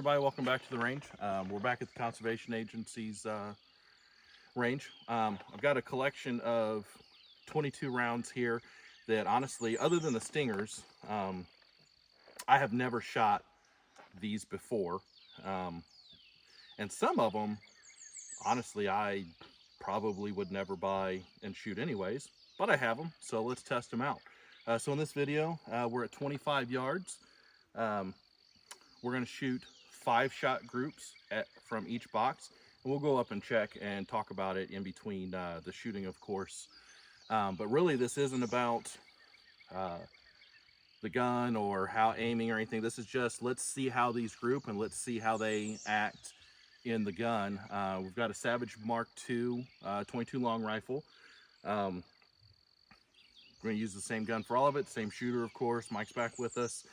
everybody, welcome back to the range. We're back at the Conservation Agency's range. I've got a collection of 22 rounds here that honestly, other than the stingers, I have never shot these before. And some of them, honestly, I probably would never buy and shoot anyways, but I have them, so let's test them out. So in this video, we're at 25 yards. We're going to shoot 5-shot groups from each box, and we'll go up and check and talk about it in between the shooting, of course. But really, this isn't about the gun or how aiming or anything. This is just, let's see how these group and let's see how they act in the gun. We've got a Savage Mark II 22 long rifle. We're going to use the same gun for all of it, same shooter, of course. Mike's back with us.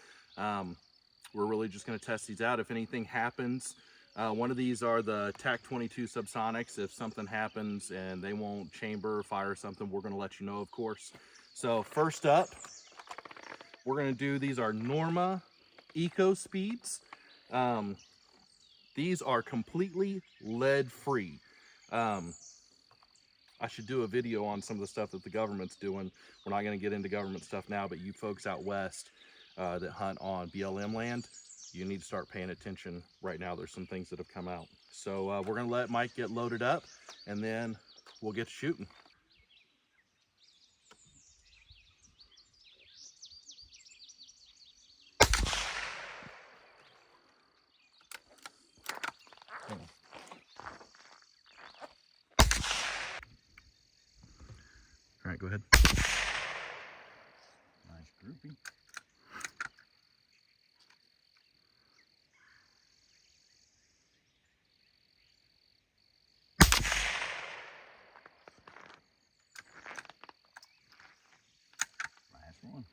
We're really just going to test these out. If anything happens, one of these are the TAC-22 subsonics. If something happens and they won't chamber or fire something, we're going to let you know, of course. So first up, we're going to do, these are Norma Eco Speeds. These are completely lead-free. I should do a video on some of the stuff that the government's doing. We're not going to get into government stuff now, but you folks out west that hunt on BLM land, you need to start paying attention right now. There's some things that have come out. So we're going to let Mike get loaded up, and then we'll get shooting. All right, go ahead. Nice grouping. Last one.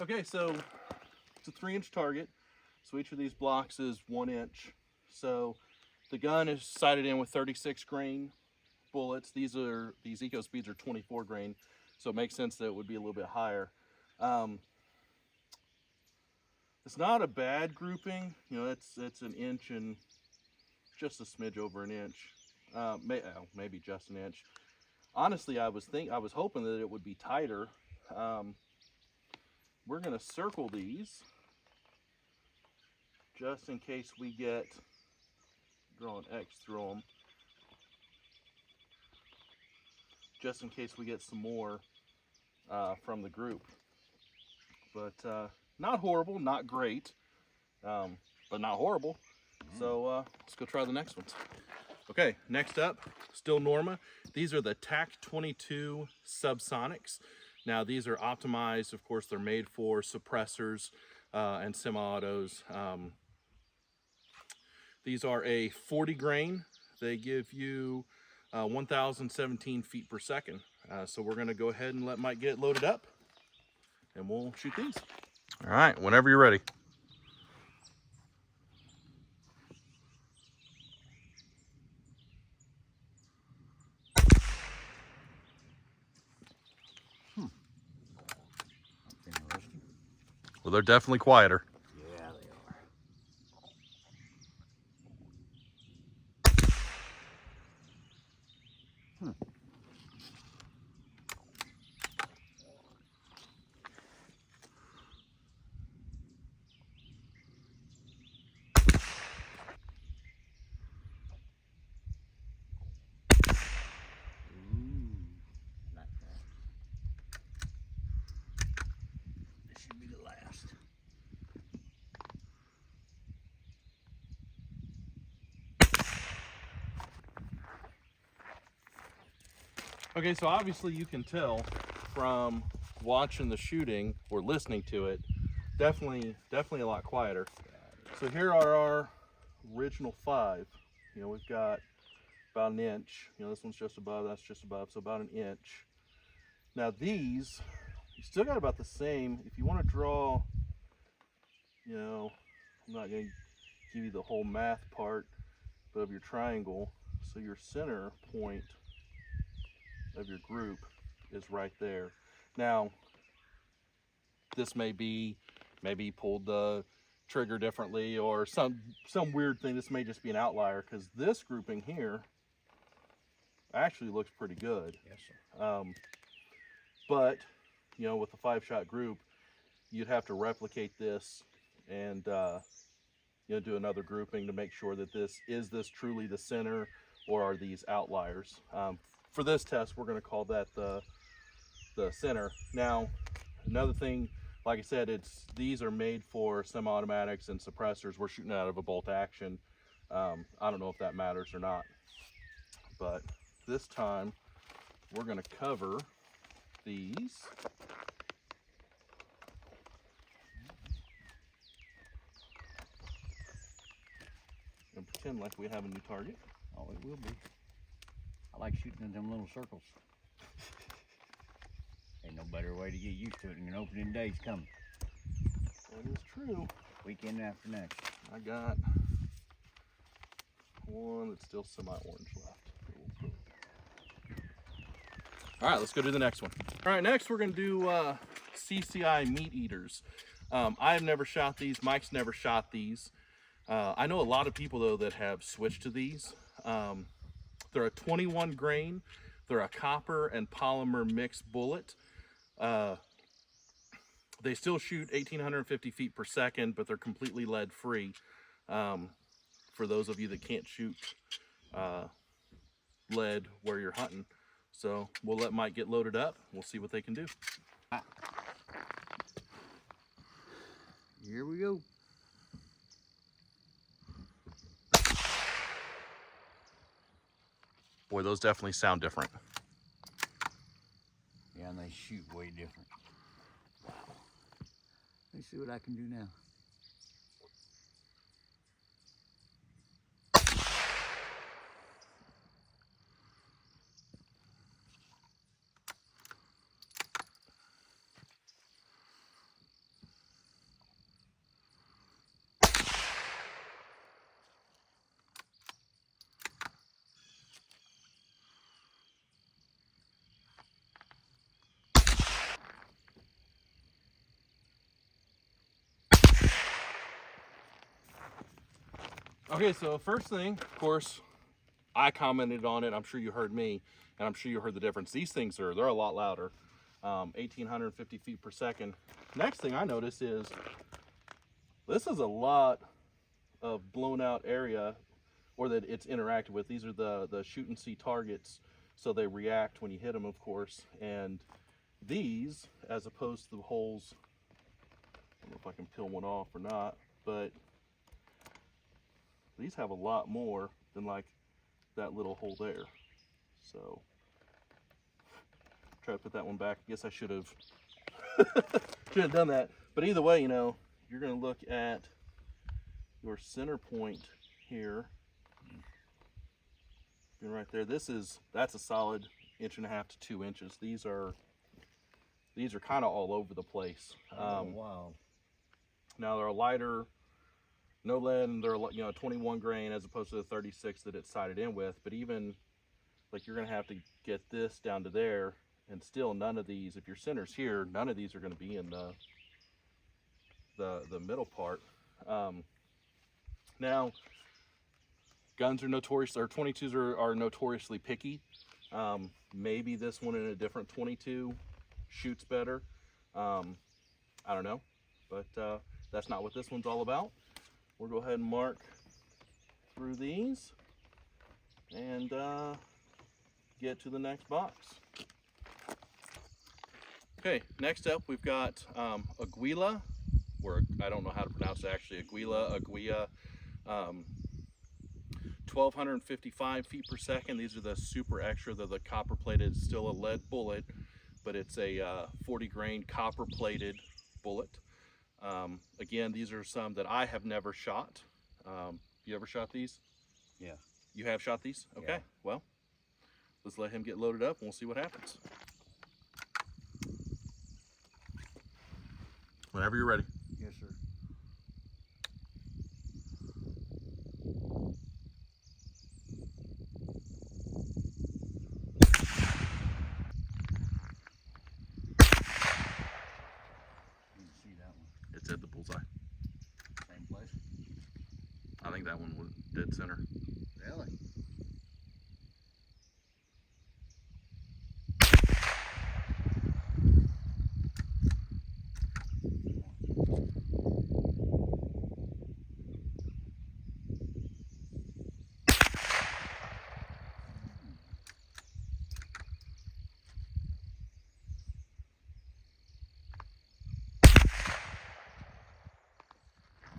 Okay, so it's a 3-inch target. So each of these blocks is 1 inch. So the gun is sighted in with 36 grain bullets. These Eco Speeds are 24 grain, so it makes sense that it would be a little bit higher. It's not a bad grouping. You know, it's an inch and just a smidge over an inch, maybe just an inch. Honestly, I was hoping that it would be tighter. We're gonna circle these just in case we get, draw an X through them, just in case we get some more from the group. But not horrible, not great, but not horrible. So let's go try the next ones. Okay, next up, still Norma. These are the TAC-22 subsonics. Now these are optimized, of course, they're made for suppressors and semi-autos. These are a 40 grain. They give you 1,017 feet per second. So we're gonna go ahead and let Mike get loaded up and we'll shoot these. All right, whenever you're ready. Interesting. Well, they're definitely quieter. Yeah, they are. Like that. This should be the last. Okay, so obviously you can tell from watching the shooting or listening to it, definitely a lot quieter. So here are our original 5. You know, we've got about an inch. You know, this one's just above, that's just above, so about an inch. Now these, you still got about the same. If you want to draw, you know, I'm not going to give you the whole math part, but of your triangle, so your center point of your group is right there. Now, this may be, maybe he pulled the trigger differently or some weird thing. This may just be an outlier, because this grouping here actually looks pretty good. Yes, sir. But, you know, with the 5-shot group, you'd have to replicate this and, you know, do another grouping to make sure that this truly the center, or are these outliers. For this test, we're going to call that the center. Now, another thing, like I said, these are made for semi-automatics and suppressors. We're shooting out of a bolt action. I don't know if that matters or not, but this time we're going to cover these. And pretend like we have a new target. Oh, it will be. I like shooting in them little circles. Ain't no better way to get used to it than an opening day's coming. That is true. Weekend after next. I got one that's still semi-orange left. All right, let's go to the next one. All right, next we're gonna do CCI meat eaters. I've never shot these. Mike's never shot these. I know a lot of people though that have switched to these. They're a 21 grain. They're a copper and polymer mixed bullet. They still shoot 1,850 feet per second, but they're completely lead free. For those of you that can't shoot lead where you're hunting. So we'll let Mike get loaded up. We'll see what they can do. Here we go. Boy, those definitely sound different. Yeah, and they shoot way different. Let me see what I can do now. Okay, so first thing, of course, I commented on it. I'm sure you heard me, and I'm sure you heard the difference. These things they're a lot louder, 1,850 feet per second. Next thing I notice is this is a lot of blown out area, or that it's interacted with. These are the shoot and see targets, so they react when you hit them, of course. And these, as opposed to the holes, I don't know if I can peel one off or not, but these have a lot more than like that little hole there. So try to put that one back. I guess I should have done that. But either way, you know, you're going to look at your center point here. And right there, that's a solid 1.5 to 2 inches. These are kind of all over the place. Wow. Now they're a lighter, no lead, and they're, you know, 21 grain as opposed to the 36 that it's sighted in with. But even like, you're gonna have to get this down to there, and still none of these, if your center's here, none of these are gonna be in the middle part. Now, guns are notorious, or 22s are notoriously picky. Maybe this one in a different 22 shoots better. I don't know, but that's not what this one's all about. We'll go ahead and mark through these and get to the next box. Okay, next up we've got Aguila, or I don't know how to pronounce it actually, Aguila, 1,255 feet per second. These are the super extra. They're the copper plated, still a lead bullet, but it's a 40 grain copper plated bullet. Again, these are some that I have never shot. You ever shot these? Yeah. You have shot these? Okay, Yeah. Well, let's let him get loaded up and we'll see what happens. Whenever you're ready. Yes, sir. hit the bullseye. Same place. I think that one was dead center. Really?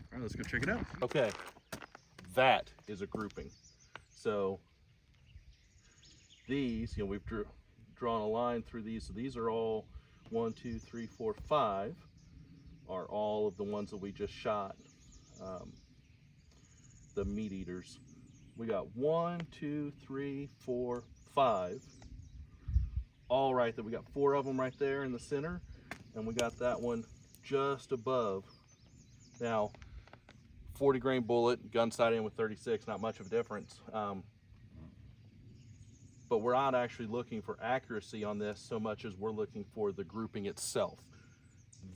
All right, let's go check it out. Okay, that is a grouping. So these, you know, we've drawn a line through these. So these are all 1, 2, 3, 4, 5 are all of the ones that we just shot. The meat eaters. We got 1, 2, 3, 4, 5. All right there. We got 4 of them right there in the center, and we got that one just above. Now, 40 grain bullet, gun sight in with 36, not much of a difference. But we're not actually looking for accuracy on this so much as we're looking for the grouping itself.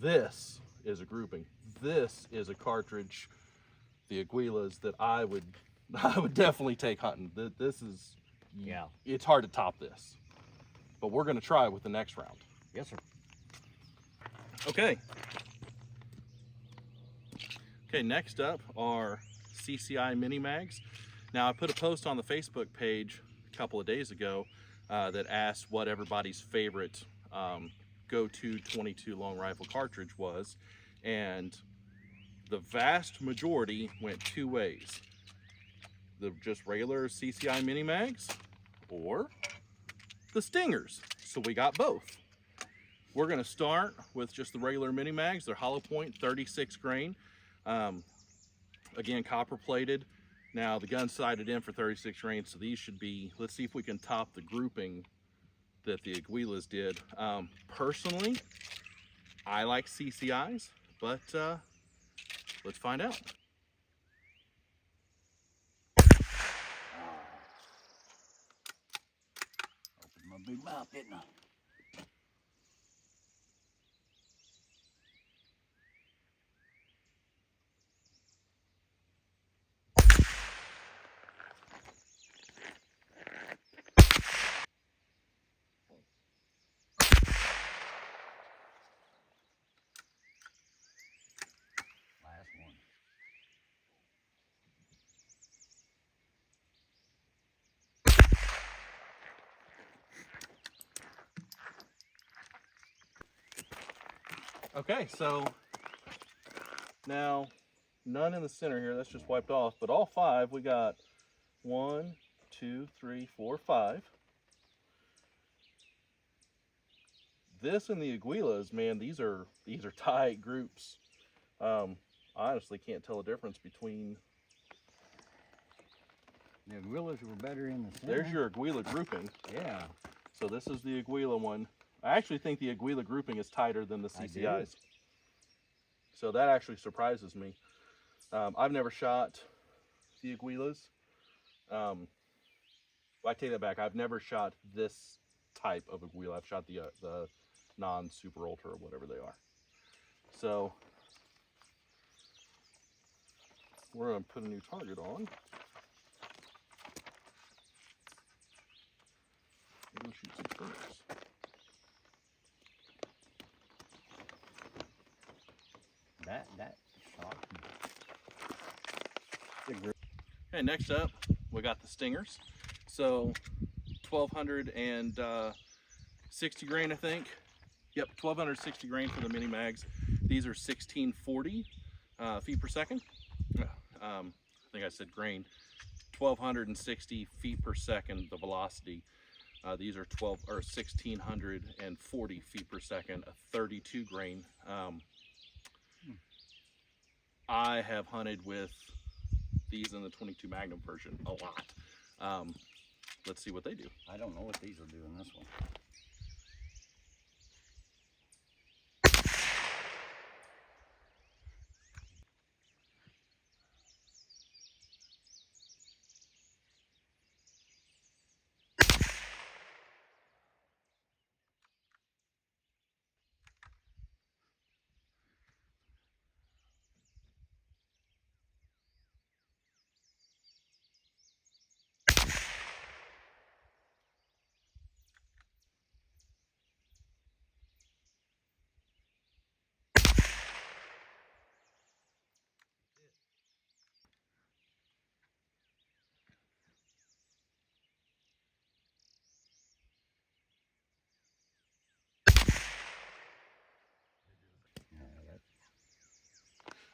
This is a grouping. This is a cartridge, the Aguilas, that I would definitely take hunting. This is, Yeah. It's hard to top this. But we're gonna try with the next round. Yes, sir. Okay. Okay, next up are CCI mini mags. Now I put a post on the Facebook page a couple of days ago that asked what everybody's favorite go-to 22 long rifle cartridge was, and the vast majority went 2 ways. The just regular CCI mini mags or the stingers. So we got both. We're gonna start with just the regular mini mags. They're hollow point, 36 grain. Again, copper plated. Now the gun sighted in for 36 grain, so these should be, let's see if we can top the grouping that the Aguilas did. Personally, I like CCIs, but let's find out. Opened my big mouth, didn't I? Last one. Okay, so now none in the center here, that's just wiped off, but all 5 we got 1, 2, 3, 4, 5. This and the Aguilas, man, these are tight groups. I honestly can't tell a difference between. The Aguilas were better in the center. There's your Aguila grouping. Yeah. So this is the Aguila one. I actually think the Aguila grouping is tighter than the CCIs. So that actually surprises me. I've never shot the Aguilas. I take that back. I've never shot this type of Aguila. I've shot the non-super ultra or whatever they are. So we're gonna put a new target on. I'm gonna shoot some stingers. That shot. Okay, next up we got the stingers. So 1260 grain, I think. Yep, 1260 grain for the mini mags. These are 1640 feet per second. I think I said grain. 1260 feet per second, the velocity. These are 1640 feet per second, a 32 grain. I have hunted with these in the 22 Magnum version a lot. Let's see what they do. I don't know what these will do in this one.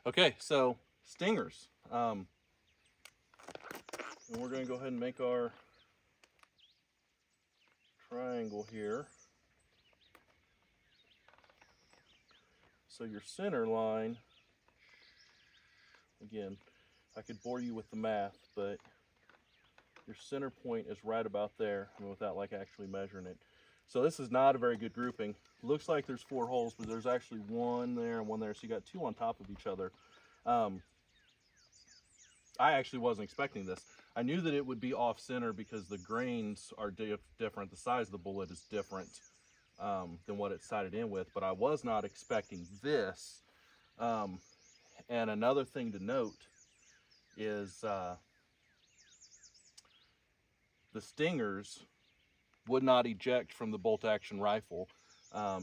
Okay, so stingers. And we're going to go ahead and make our triangle here. So your center line, again, I could bore you with the math, but your center point is right about there, I mean, without like actually measuring it. So this is not a very good grouping. Looks like there's 4 holes, but there's actually one there and one there, so you got 2 on top of each other. I actually wasn't expecting this. I knew that it would be off center because the grains are different. The size of the bullet is different than what it's sighted in with, but I was not expecting this. And another thing to note is the stingers would not eject from the bolt action rifle.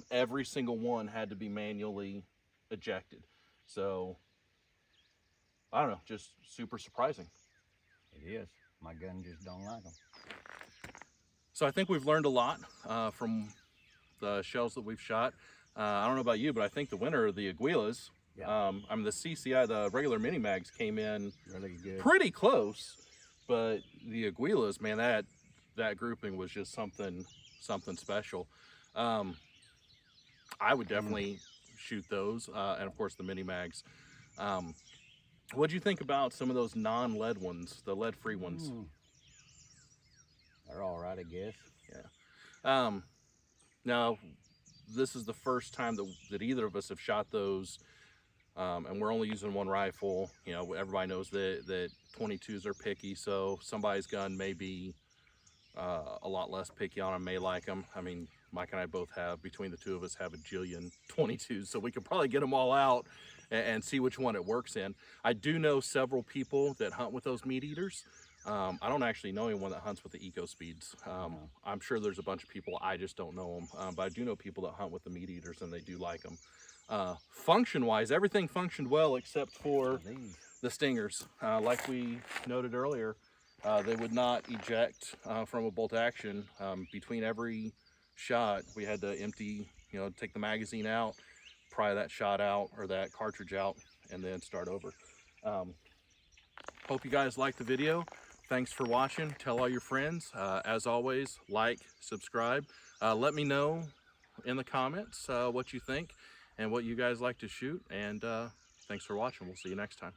Every single one had to be manually ejected. So I don't know, just super surprising. It is. My gun just don't like them. So I think we've learned a lot from the shells that we've shot. I don't know about you, but I think the winner of the Aguilas, Yeah. I mean the CCI, the regular mini mags came in Really good. pretty close, but the Aguilas, man, that grouping was just something special. I would definitely shoot those, and of course the mini mags. What'd you think about some of those non-lead ones, the lead-free ones? They're all right, I guess. Yeah. Now, this is the first time that either of us have shot those, and we're only using one rifle. You know, everybody knows that 22s are picky, so somebody's gun may be a lot less picky on them, may like them. I mean, Mike and I both have, between the two of us, have a jillion 22s, so we could probably get them all out and see which one it works in. I do know several people that hunt with those meat eaters. I don't actually know anyone that hunts with the Eco Speeds. I'm sure there's a bunch of people, I just don't know them, but I do know people that hunt with the meat eaters and they do like them. Function-wise, everything functioned well except for the stingers. Like we noted earlier, they would not eject from a bolt action. Between every shot, we had to empty, take the magazine out, pry that shot out or that cartridge out, and then start over. Hope you guys liked the video. Thanks for watching. Tell all your friends. As always, like, subscribe. Let me know in the comments what you think and what you guys like to shoot. And thanks for watching. We'll see you next time.